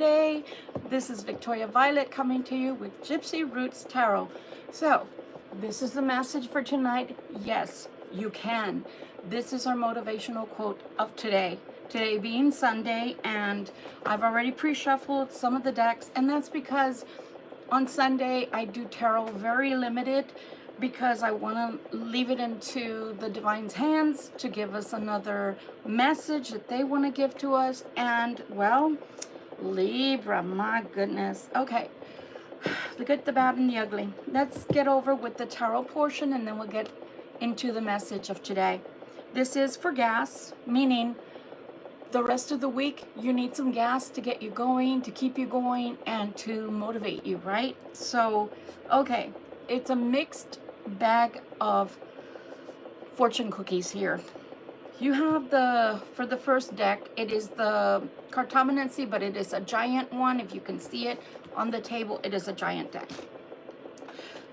today. This is Victoria Violet coming to you with Gypsy Roots Tarot. So, this is the message for tonight. Yes, you can. This is our motivational quote of today. Today being Sunday, and I've already pre-shuffled some of the decks, and that's because on Sunday I do tarot very limited, because I want to leave it into the divine's hands to give us another message that they want to give to us. And well, Libra, my goodness. Okay, the good, the bad, and the ugly. Let's get over with the tarot portion, and then we'll get into the message of today. This is for gas, meaning the rest of the week you need some gas to get you going, to keep you going, and to motivate you, right? So, okay, it's a mixed bag of fortune cookies here. You have for the first deck, it is the cartomancy, but it is a giant one. If you can see it on the table, it is a giant deck.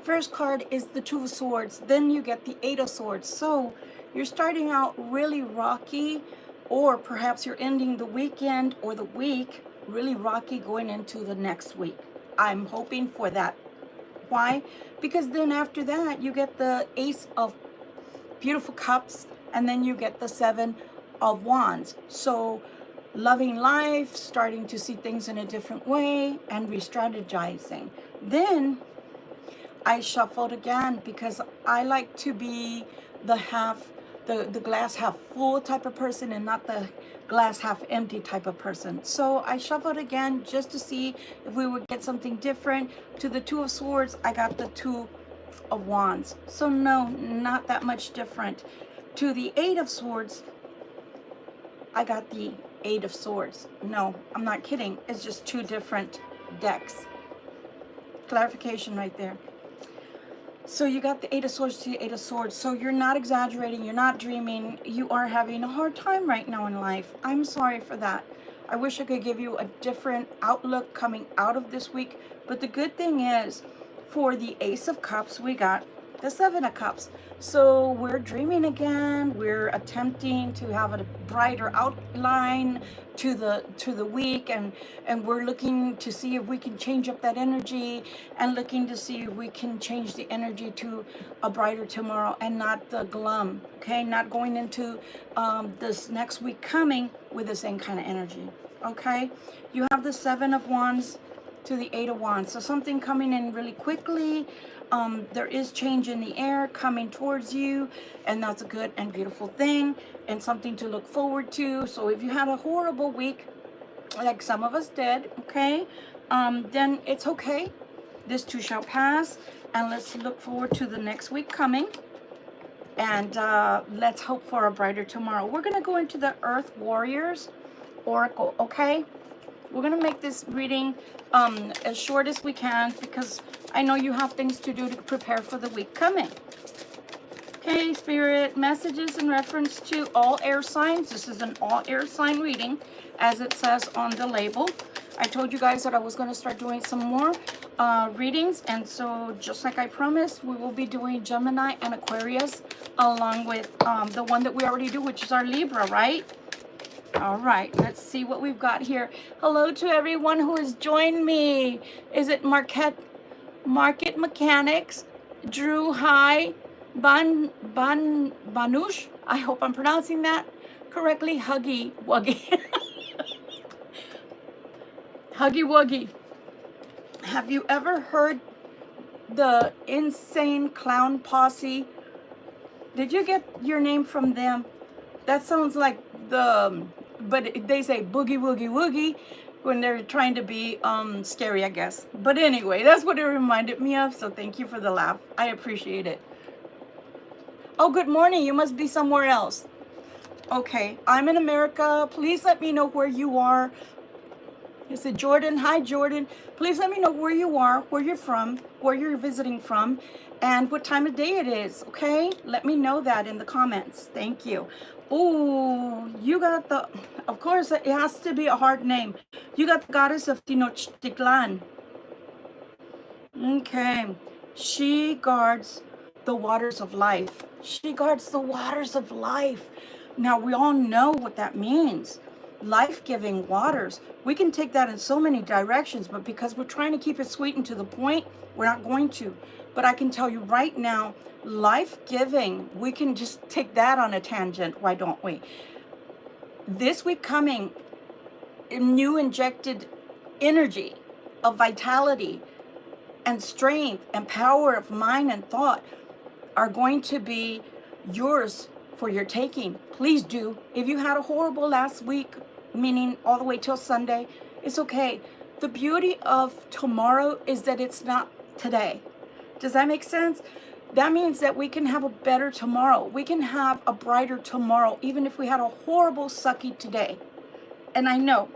First card is the Two of Swords, then you get the Eight of Swords. So you're starting out really rocky, or perhaps you're ending the weekend or the week really rocky going into the next week. I'm hoping for that. Why? Because then after that you get the Ace of Beautiful Cups, and then you get the Seven of Wands. So loving life, starting to see things in a different way, and re-strategizing. Then I shuffled again because I like to be the glass half full type of person, and not the glass half empty type of person. So I shuffled again just to see if we would get something different. To the Two of Swords, I got the Two of Wands. So no, not that much different. To the Eight of Swords, I got the Eight of Swords. No, I'm not kidding. It's just two different decks. Clarification right there. So you got the Eight of Swords to the Eight of Swords. So you're not exaggerating, you're not dreaming, you are having a hard time right now in life. I'm sorry for that. I wish I could give you a different outlook coming out of this week. But the good thing is, for the Ace of Cups, we got the Seven of Cups. So we're dreaming again. We're attempting to have a brighter outline to the week, and we're looking to see if we can change up that energy, and looking to see if we can change the energy to a brighter tomorrow and not the glum. Okay, not going into this next week coming with the same kind of energy. Okay, you have the Seven of Wands to the Eight of Wands. So something coming in really quickly. There is change in the air coming towards you, and that's a good and beautiful thing, and something to look forward to. So if you had a horrible week, like some of us did, okay, then it's okay. This too shall pass, and let's look forward to the next week coming, and let's hope for a brighter tomorrow. We're going to go into the Earth Warriors Oracle, okay? We're going to make this reading as short as we can, because I know you have things to do to prepare for the week coming. Okay, Spirit, messages in reference to all air signs. This is an all air sign reading, as it says on the label. I told you guys that I was going to start doing some more readings, and so just like I promised, we will be doing Gemini and Aquarius, along with the one that we already do, which is our Libra, right? All right, let's see what we've got here. Hello to everyone who has joined me. Is it Market Mechanics, Drew, hi, Banush? I hope I'm pronouncing that correctly. Huggy Wuggy. Huggy Wuggy. Have you ever heard the Insane Clown Posse? Did you get your name from them? That sounds like but they say boogie woogie woogie when they're trying to be scary, I guess. But anyway, that's what it reminded me of, so thank you for the laugh. I appreciate it. Oh, good morning. You must be somewhere else. Okay, I'm in America. Please let me know where you are. Is it Jordan? Hi, Jordan. Please let me know where you are, where you're from, where you're visiting from, and what time of day it is, okay? Let me know that in the comments. Thank you. Oh, you got the, of course, it has to be a hard name. You got the goddess of Tenochtitlan. Okay. She guards the waters of life. She guards the waters of life. Now, we all know what that means. life-giving waters. We can take that in so many directions, but because we're trying to keep it sweet and to the point, we're not going to. But I can tell you right now, life-giving, we can just take that on a tangent. Why don't we? This week coming, new injected energy of vitality and strength and power of mind and thought are going to be yours for your taking. Please do. If you had a horrible last week, meaning all the way till Sunday, it's okay. The beauty of tomorrow is that it's not today. Does that make sense? That means that we can have a better tomorrow. We can have a brighter tomorrow, even if we had a horrible, sucky today. And I know,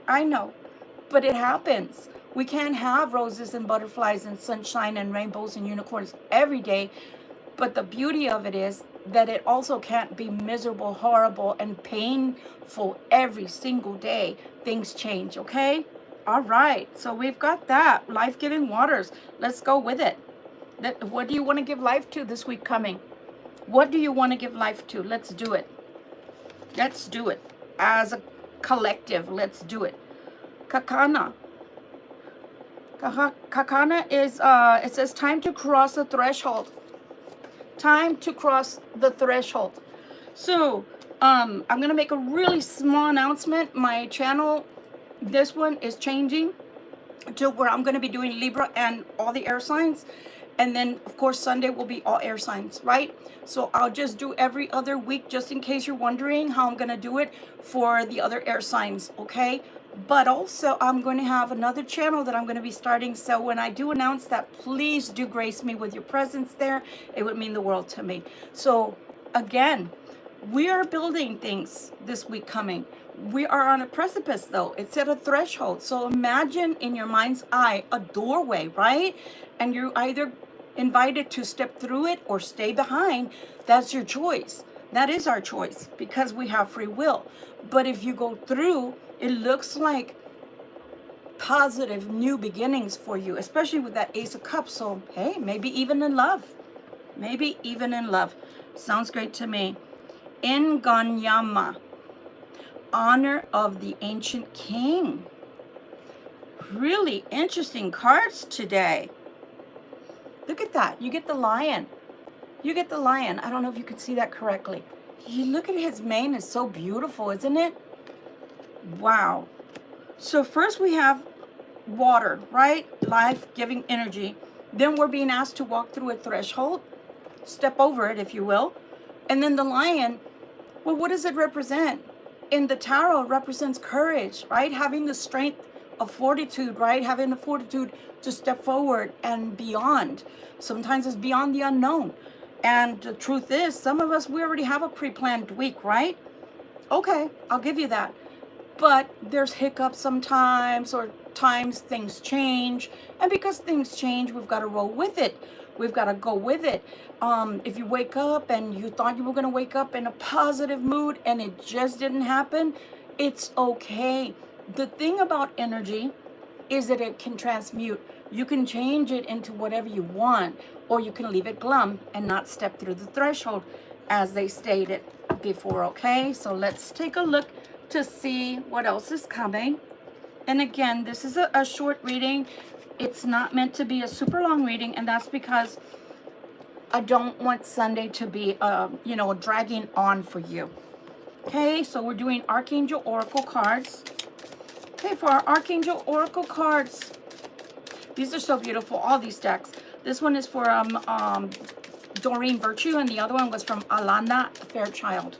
but it happens. We can't have roses and butterflies and sunshine and rainbows and unicorns every day. But the beauty of it is that it also can't be miserable, horrible, and painful every single day. Things change, okay? All right, so we've got that. Life-giving waters. Let's go with it. What do you want to give life to this week coming? What do you want to give life to? Let's do it. Let's do it. As a collective, let's do it. Kakana. Kakana is, it says time to cross the threshold. Time to cross the threshold. So, I'm going to make a really small announcement. My channel, this one is changing to where I'm going to be doing Libra and all the air signs. And then, of course, Sunday will be all air signs, right? So I'll just do every other week, just in case you're wondering how I'm going to do it for the other air signs, okay? But also, I'm going to have another channel that I'm going to be starting. So when I do announce that, please do grace me with your presence there. It would mean the world to me. So again, we are building things this week coming. We are on a precipice, though. It's at a threshold. So imagine in your mind's eye a doorway, right? And you're either invited to step through it or stay behind. That's your choice. That is our choice because we have free will. But if you go through, it looks like positive new beginnings for you, especially with that Ace of Cups. So, hey, maybe even in love. Maybe even in love. Sounds great to me. Inganyama. Honor of the ancient king. Really interesting cards today. Look at that. You get the lion. You get the lion. I don't know if you could see that correctly. You look at his mane. It's so beautiful, isn't it? Wow. So first we have water, right? Life-giving energy. Then we're being asked to walk through a threshold. Step over it, if you will. And then the lion, well, what does it represent? In the tarot, it represents courage, right? Having the strength of fortitude, right? Having the fortitude to step forward and beyond. Sometimes it's beyond the unknown. And the truth is, some of us, we already have a pre-planned week, right? Okay, I'll give you that. But there's hiccups sometimes, or times things change. And because things change, we've got to roll with it. We've got to go with it. If you wake up and you thought you were going to wake up in a positive mood and it just didn't happen, it's okay. The thing about energy is that it can transmute. You can change it into whatever you want, or you can leave it glum and not step through the threshold, as they stated before, okay? So let's take a look to see what else is coming. And again, this is a short reading. It's not meant to be a super long reading, and that's because I don't want Sunday to be, dragging on for you. Okay, so we're doing Archangel Oracle cards. Okay, for our Archangel Oracle cards, these are so beautiful, all these decks. This one is for Doreen Virtue, and the other one was from Alana Fairchild.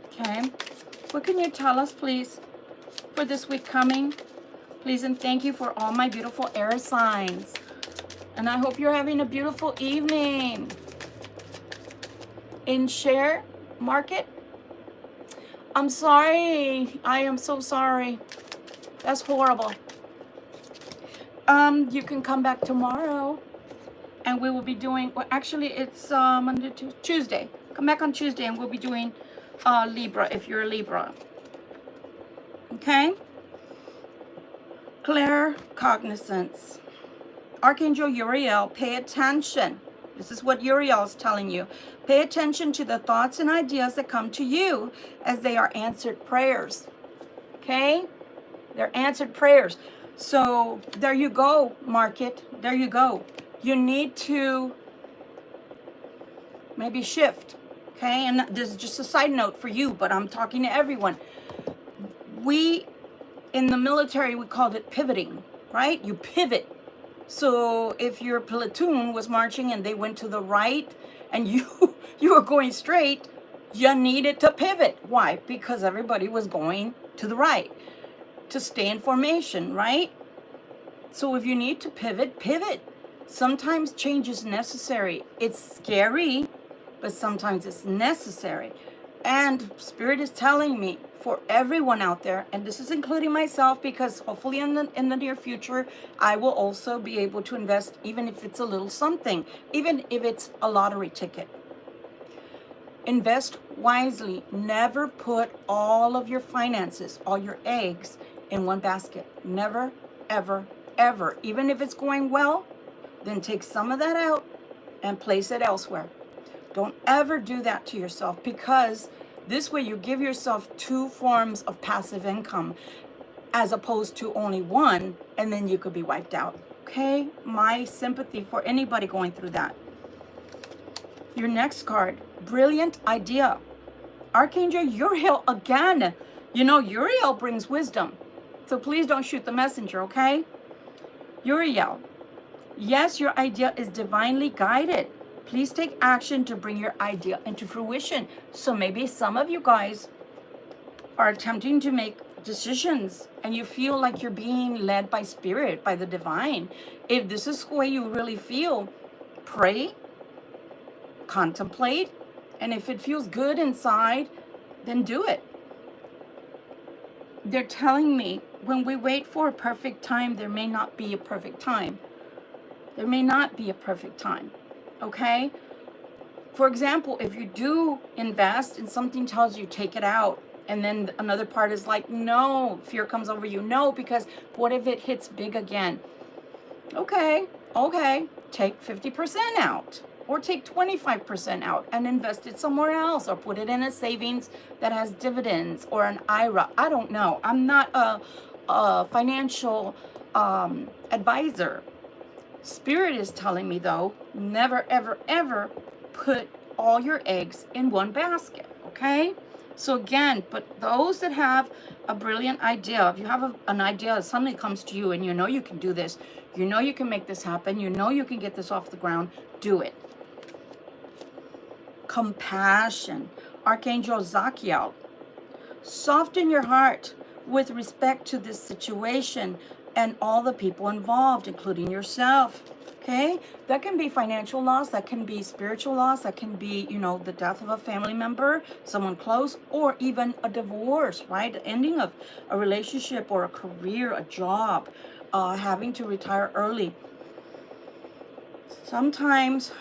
Okay, what can you tell us, please, for this week coming? Please and thank you for all my beautiful air signs. And I hope you're having a beautiful evening. In share market, I'm sorry. I am so sorry. That's horrible. You can come back tomorrow and we will be doing, well, actually it's Monday to Tuesday. Come back on Tuesday and we'll be doing Libra if you're a Libra. Okay? Clear cognizance. Archangel Uriel, pay attention. This is what Uriel is telling you. Pay attention to the thoughts and ideas that come to you as they are answered prayers. Okay? They're answered prayers. So there you go, market. There you go. You need to maybe shift. Okay? And this is just a side note for you, but I'm talking to everyone. We, in the military, we called it pivoting, right? You pivot. So if your platoon was marching and they went to the right and you were going straight, you needed to pivot. Why? Because everybody was going to the right to stay in formation, right? So if you need to pivot, pivot. Sometimes change is necessary. It's scary, but sometimes it's necessary. And Spirit is telling me for everyone out there, and this is including myself, because hopefully in the near future, I will also be able to invest, even if it's a little something, even if it's a lottery ticket. Invest wisely. Never put all of your finances, all your eggs in one basket. Never, ever, ever. Even if it's going well, then take some of that out and place it elsewhere. Don't ever do that to yourself, because this way you give yourself two forms of passive income as opposed to only one, and then you could be wiped out. Okay? My sympathy for anybody going through that. Your next card, brilliant idea. Archangel Uriel again. You know, Uriel brings wisdom. So please don't shoot the messenger, okay? Uriel, yes, your idea is divinely guided. Please take action to bring your idea into fruition. So maybe some of you guys are attempting to make decisions and you feel like you're being led by Spirit, by the divine. If this is the way you really feel, pray, contemplate, and if it feels good inside, then do it. They're telling me when we wait for a perfect time, there may not be a perfect time. There may not be a perfect time. Okay? For example, if you do invest and something tells you take it out, and then another part is like, no, fear comes over you. No, because what if it hits big again? Okay, take 50% out, or take 25% out and invest it somewhere else, or put it in a savings that has dividends, or an IRA. I don't know. I'm not a financial advisor. Spirit is telling me, though, never, ever, ever put all your eggs in one basket, okay? So again, but those that have a brilliant idea, if you have an idea that suddenly comes to you and you know you can do this, you know you can make this happen, you know you can get this off the ground, do it. Compassion. Archangel Zachiel, soften your heart with respect to this situation and all the people involved, including yourself. Okay? That can be financial loss, that can be spiritual loss, that can be, you know, the death of a family member, someone close, or even a divorce, right? The ending of a relationship or a career, a job, having to retire early. Sometimes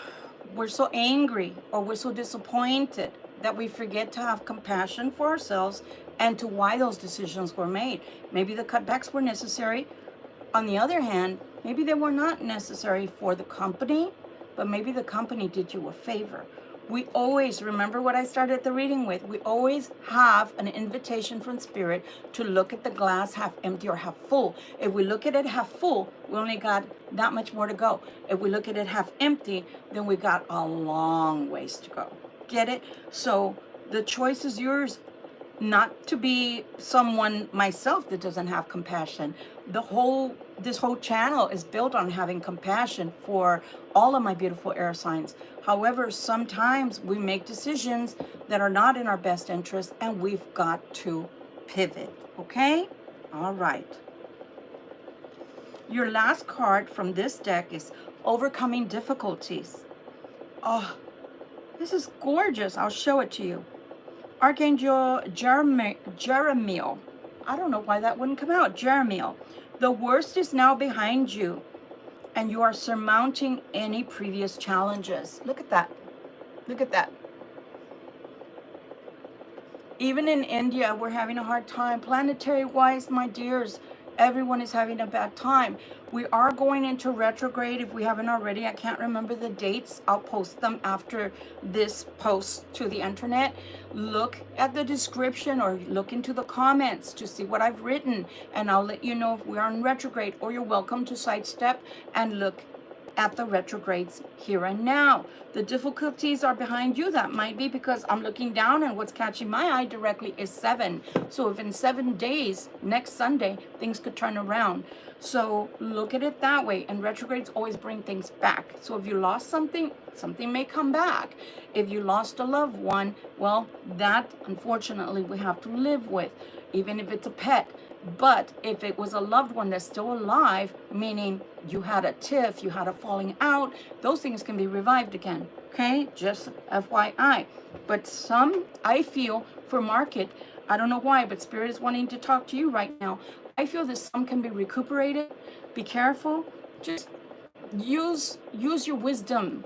we're so angry or we're so disappointed that we forget to have compassion for ourselves and to why those decisions were made. Maybe the cutbacks were necessary. On the other hand, maybe they were not necessary for the company, but maybe the company did you a favor. We always, remember what I started the reading with, we always have an invitation from Spirit to look at the glass half empty or half full. If we look at it half full, we only got that much more to go. If we look at it half empty, then we got a long ways to go. Get it? So the choice is yours. Not to be someone myself that doesn't have compassion. This whole channel is built on having compassion for all of my beautiful air signs. However, sometimes we make decisions that are not in our best interest, and we've got to pivot. Okay? All right. Your last card from this deck is Overcoming Difficulties. Oh, this is gorgeous. I'll show it to you. Archangel Jeremiel. I don't know why that wouldn't come out. Jeremiel. The worst is now behind you, and you are surmounting any previous challenges. Look at that. Look at that. Even in India, we're having a hard time. Planetary-wise, my dears, everyone is having a bad time. We are going into retrograde. If we haven't already, I can't remember the dates. I'll post them after this post to the internet. Look at the description or look into the comments to see what I've written, and I'll let you know if we are in retrograde, or you're welcome to sidestep and look at the retrogrades here and now. The difficulties are behind you. That might be because I'm looking down and what's catching my eye directly is 7. So if in 7 days, next Sunday, things could turn around. So look at it that way. And retrogrades always bring things back. So if you lost something, something may come back. If you lost a loved one, well, that unfortunately we have to live with, even if it's a pet. But if it was a loved one that's still alive, meaning you had a tiff, you had a falling out, those things can be revived again. Okay, just FYI. But some, I feel, for market, I don't know why, but Spirit is wanting to talk to you right now. I feel that some can be recuperated. Be careful. Just use your wisdom.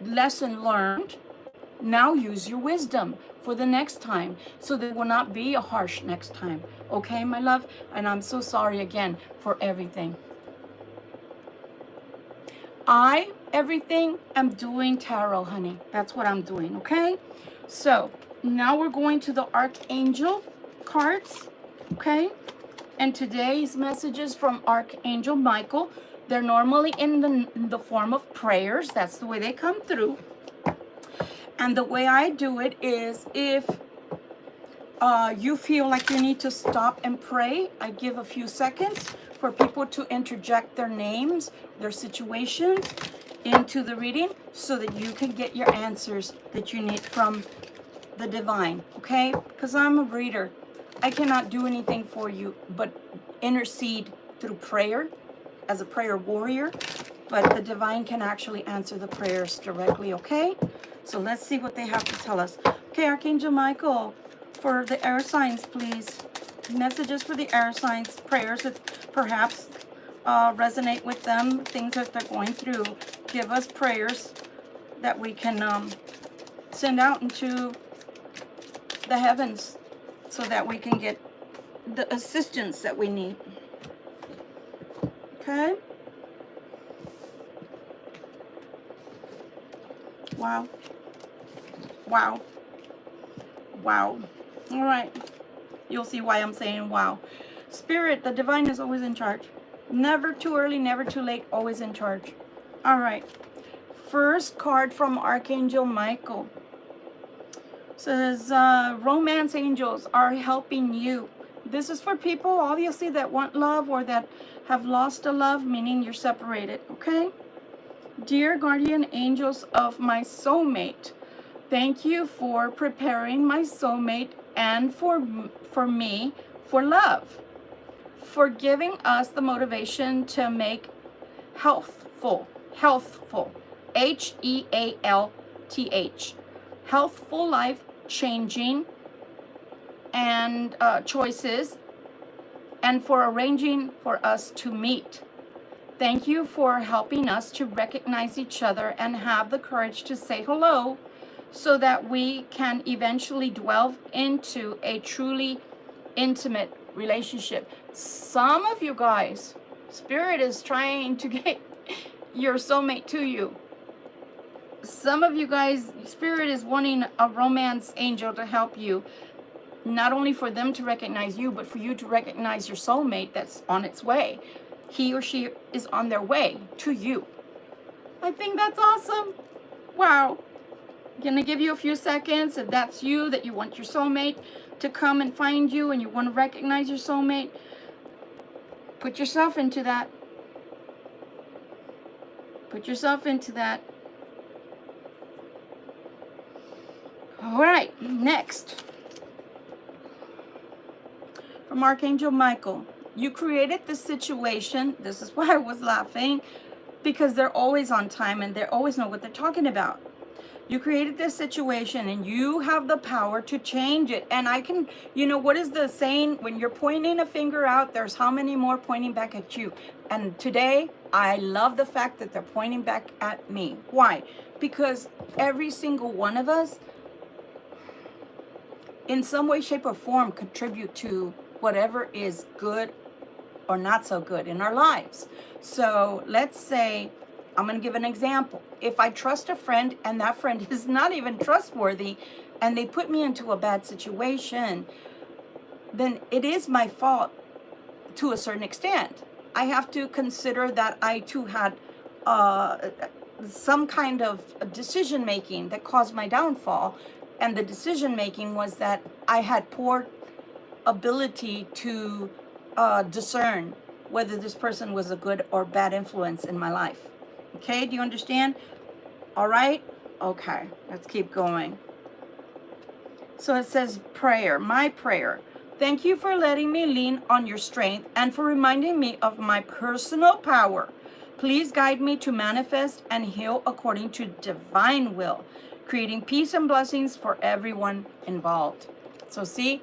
Lesson learned. Now use your wisdom for the next time, so there will not be a harsh next time. Okay, my love? And I'm so sorry again for everything. Everything I'm doing tarot, honey. That's what I'm doing, okay? So now we're going to the Archangel cards, okay? And today's messages from Archangel Michael, they're normally in the form of prayers. That's the way they come through. And the way I do it is, if you feel like you need to stop and pray, I give a few seconds for people to interject their names, their situations into the reading, so that you can get your answers that you need from the divine, okay? Because I'm a reader. I cannot do anything for you but intercede through prayer as a prayer warrior, but the divine can actually answer the prayers directly, okay? So let's see what they have to tell us. Okay, Archangel Michael, for the air signs, please. Messages for the air signs, prayers that perhaps resonate with them, things that they're going through. Give us prayers that we can send out into the heavens so that we can get the assistance that we need. Okay? Wow. Wow. Wow. All right. You'll see why I'm saying wow. Spirit, the divine is always in charge. Never too early, never too late, always in charge. All right. First card from Archangel Michael says, romance angels are helping you. This is for people, obviously, that want love or that have lost a love, meaning you're separated, okay? Dear guardian angels of my soulmate, thank you for preparing my soulmate and for me for love, for giving us the motivation to make healthful, Health, healthful life changing and choices, and for arranging for us to meet. Thank you for helping us to recognize each other and have the courage to say hello, so that we can eventually delve into a truly intimate relationship. Some of you guys, Spirit is trying to get your soulmate to you. Some of you guys, Spirit is wanting a romance angel to help you, not only for them to recognize you, but for you to recognize your soulmate that's on its way. He or she is on their way to you. I think that's awesome. Wow. Gonna give you a few seconds. If that's you, that you want your soulmate to come and find you and you want to recognize your soulmate, put yourself into that. Put yourself into that. All right, next. From Archangel Michael. You created this situation. This is why I was laughing, because they're always on time and they always know what they're talking about. You created this situation and you have the power to change it. And I can, you know, what is the saying? When you're pointing a finger out, there's how many more pointing back at you? And today, I love the fact that they're pointing back at me. Why? Because every single one of us, in some way, shape, or form, contribute to whatever is good or not so good in our lives. So let's say, I'm going to give an example. If I trust a friend and that friend is not even trustworthy and they put me into a bad situation, then it is my fault to a certain extent. I have to consider that I too had some kind of decision making that caused my downfall. And the decision making was that I had poor ability to discern whether this person was a good or bad influence in my life. Okay, do you understand? All right, okay, let's keep going. So it says prayer, my prayer. Thank you for letting me lean on your strength and for reminding me of my personal power. Please guide me to manifest and heal according to divine will, creating peace and blessings for everyone involved. So see,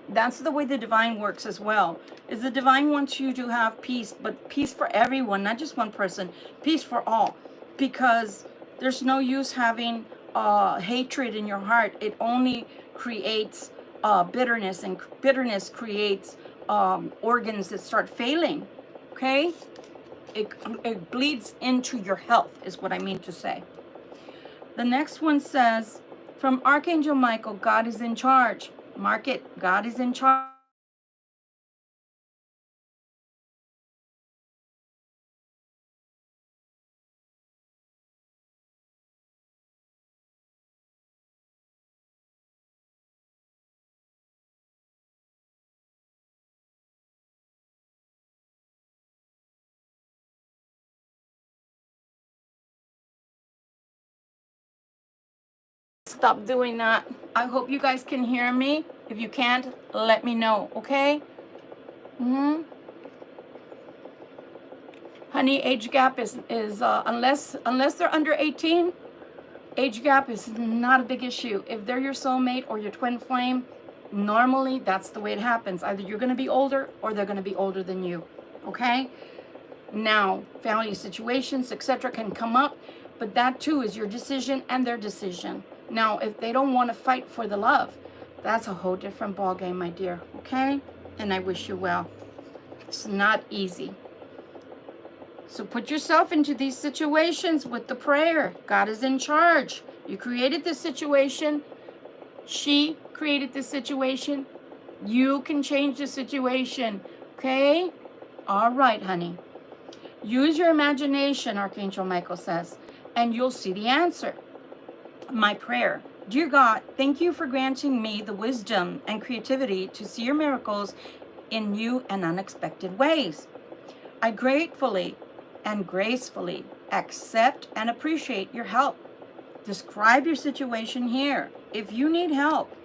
that's the way the divine works as well. Is the divine wants you to have peace, but peace for everyone, not just one person, peace for all. Because there's no use having hatred in your heart. It only creates bitterness, and bitterness creates organs that start failing. Okay, it bleeds into your health is what I mean to say. The next one says, from Archangel Michael, God is in charge. Mark it, God is in charge. Stop doing that. I hope you guys can hear me. If you can't, let me know, okay? Honey, age gap is unless they're under 18, age gap is not a big issue. If they're your soulmate or your twin flame, normally that's the way it happens. Either you're going to be older or they're going to be older than you, okay? Now, family situations, etc. can come up, but that too is your decision and their decision. Now, if they don't want to fight for the love, that's a whole different ball game, my dear, okay? And I wish you well. It's not easy. So put yourself into these situations with the prayer. God is in charge. You created this situation. She created this situation. You can change the situation, okay? All right, honey. Use your imagination, Archangel Michael says, and you'll see the answer. My prayer. Dear God, thank you for granting me the wisdom and creativity to see your miracles in new and unexpected ways. I gratefully and gracefully accept and appreciate your help. Describe your situation here. If you need help,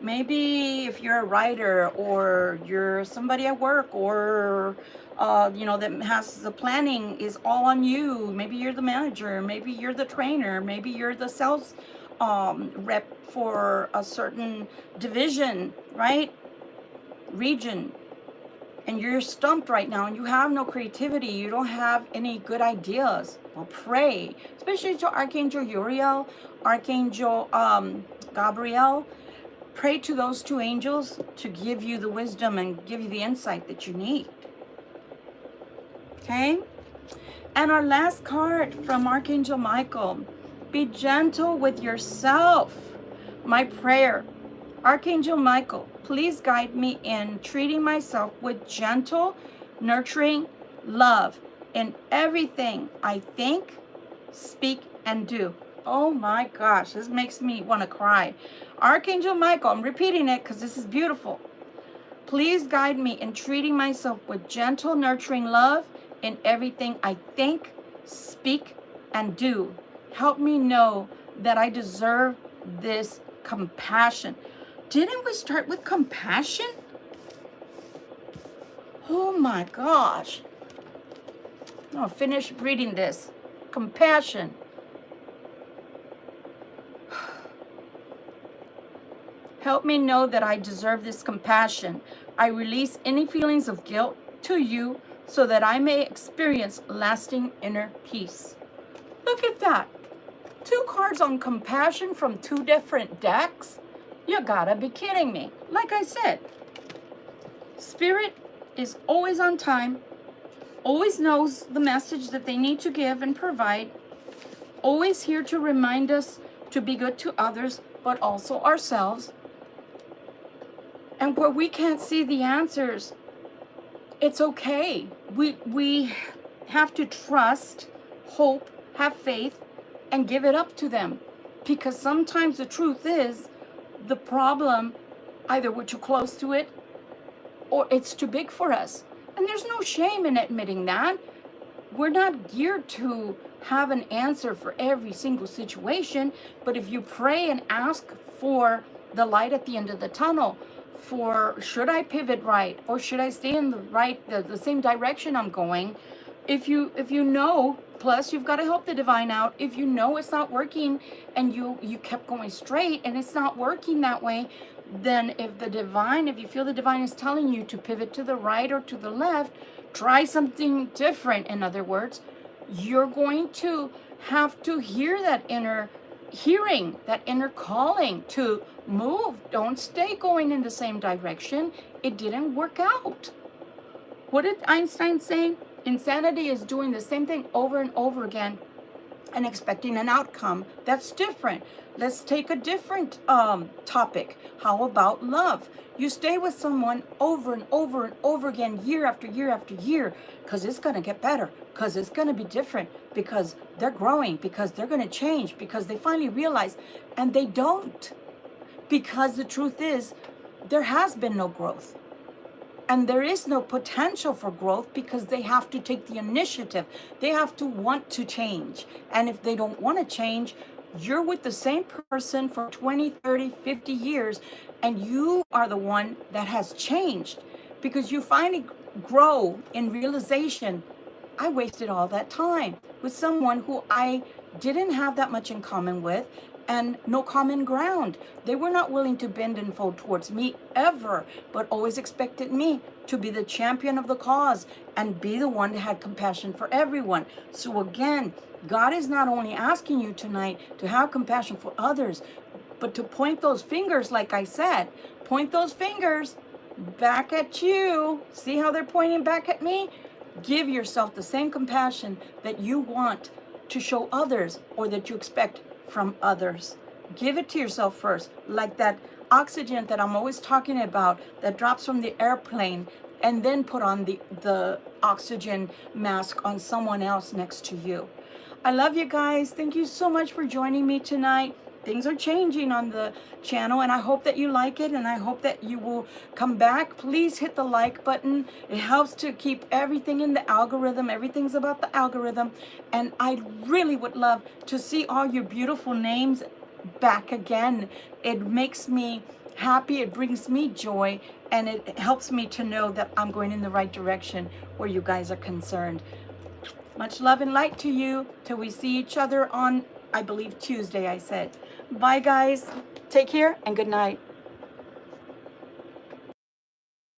maybe if you're a writer or you're somebody at work or that has the planning is all on you. Maybe you're the manager, maybe you're the trainer, maybe you're the sales rep for a certain division, right? Region. And you're stumped right now and you have no creativity. You don't have any good ideas. Well, pray, especially to Archangel Uriel, Archangel Gabriel. Pray to those two angels to give you the wisdom and give you the insight that you need. Okay? And our last card from Archangel Michael. Be gentle with yourself. My prayer. Archangel Michael, please guide me in treating myself with gentle, nurturing love in everything I think, speak, and do. Oh my gosh, this makes me want to cry. Archangel Michael, I'm repeating it because this is beautiful. Please guide me in treating myself with gentle, nurturing love in everything I think, speak, and do. Help me know that I deserve this compassion. Didn't we start with compassion? Oh my gosh. I'll finish reading this. Compassion. Help me know that I deserve this compassion. I release any feelings of guilt to you so that I may experience lasting inner peace. Look at that. 2 cards on compassion from 2 different decks. You gotta be kidding me. Like I said, Spirit, is always on time, always knows the message that they need to give and provide, always here to remind us to be good to others, but also ourselves. And where we can't see the answers, it's okay. We have to trust, hope, have faith, and give it up to them. Because sometimes the truth is, the problem, either we're too close to it, or it's too big for us. And there's no shame in admitting that. We're not geared to have an answer for every single situation, but if you pray and ask for the light at the end of the tunnel, for should I pivot right, or should I stay in the same direction I'm going, if you know, plus you've got to help the divine out. If you know it's not working and you kept going straight and it's not working that way, then if you feel the divine is telling you to pivot to the right or to the left, try something different. In other words, you're going to have to hear that inner hearing, that inner calling to move. Don't stay going in the same direction. It didn't work out. What did Einstein say? Insanity is doing the same thing over and over again and expecting an outcome that's different. Let's take a different topic. How about love? You stay with someone over and over and over again, year after year after year, because it's going to get better, because it's going to be different, because they're growing, because they're going to change, because they finally realize, and they don't. Because the truth is, there has been no growth. And there is no potential for growth because they have to take the initiative. They have to want to change. And if they don't want to change, you're with the same person for 20, 30, 50 years, and you are the one that has changed because you finally grow in realization, I wasted all that time with someone who I didn't have that much in common with and no common ground. They were not willing to bend and fold towards me ever, but always expected me to be the champion of the cause and be the one that had compassion for everyone. So again, God is not only asking you tonight to have compassion for others, but to point those fingers, like I said, point those fingers back at you. See how they're pointing back at me? Give yourself the same compassion that you want to show others or that you expect from others. Give it to yourself first, like that oxygen that I'm always talking about that drops from the airplane, and then put on the oxygen mask on someone else next to you. I love you guys. Thank you so much for joining me tonight. Things are changing on the channel, and I hope that you like it, and I hope that you will come back. Please hit the like button. It helps to keep everything in the algorithm. Everything's about the algorithm, and I really would love to see all your beautiful names back again. It makes me happy, it brings me joy, and it helps me to know that I'm going in the right direction where you guys are concerned. Much love and light to you till we see each other on, I believe, Tuesday, I said. Bye, guys. Take care and good night.